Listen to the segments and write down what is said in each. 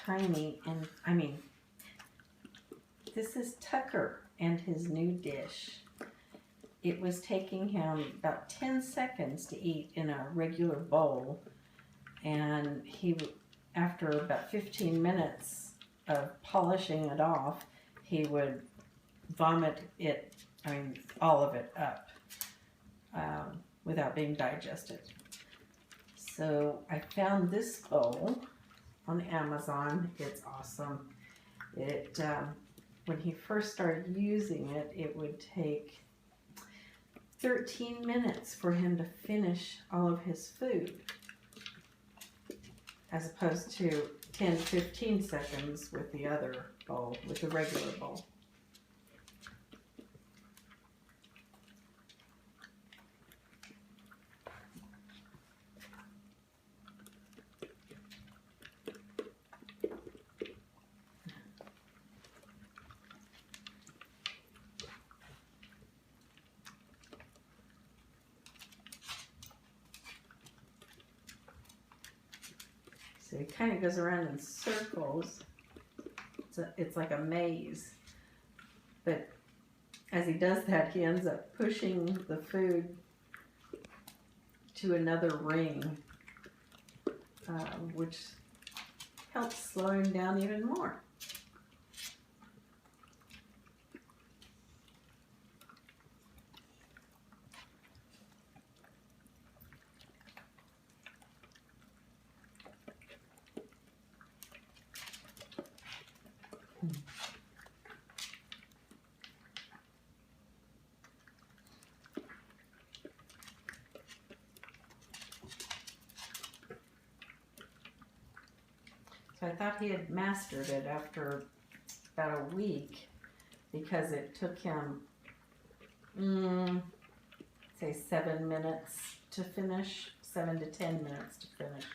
tiny, and I mean, this is Tucker and his new dish. It was taking him about 10 seconds to eat in a regular bowl, and after about 15 minutes of polishing it off, he would vomit it, I mean, all of it up without being digested. So I found this bowl on Amazon. It's awesome. When he first started using it, it would take 13 minutes for him to finish all of his food, as opposed to 10-15 seconds with the other bowl, with the regular bowl. So he kind of goes around in circles. It's like a maze. But as he does that, he ends up pushing the food to another ring, which helps slow him down even more. So I thought he had mastered it after about a week, because it took him, say 7 minutes to finish, 7 to 10 minutes to finish.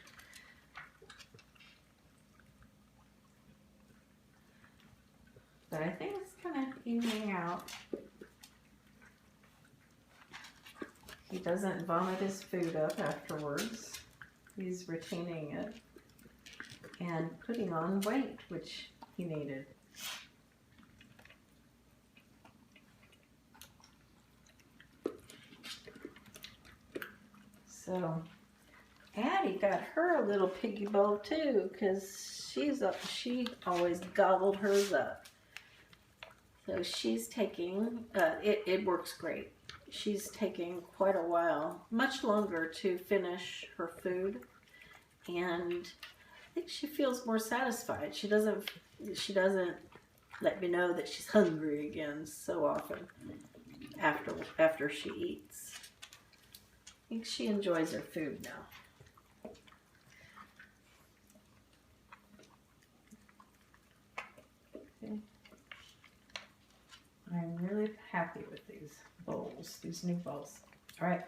But I think it's kind of evening out. He doesn't vomit his food up afterwards. He's retaining it and putting on weight, which he needed. So Addie got her a little piggy bowl too, because she always gobbled hers up. So she's taking, it works great. She's taking quite a while, much longer to finish her food, and I think she feels more satisfied. She doesn't let me know that she's hungry again so often after she eats. I think she enjoys her food now. Okay. I'm really happy with these bowls, these new bowls. All right.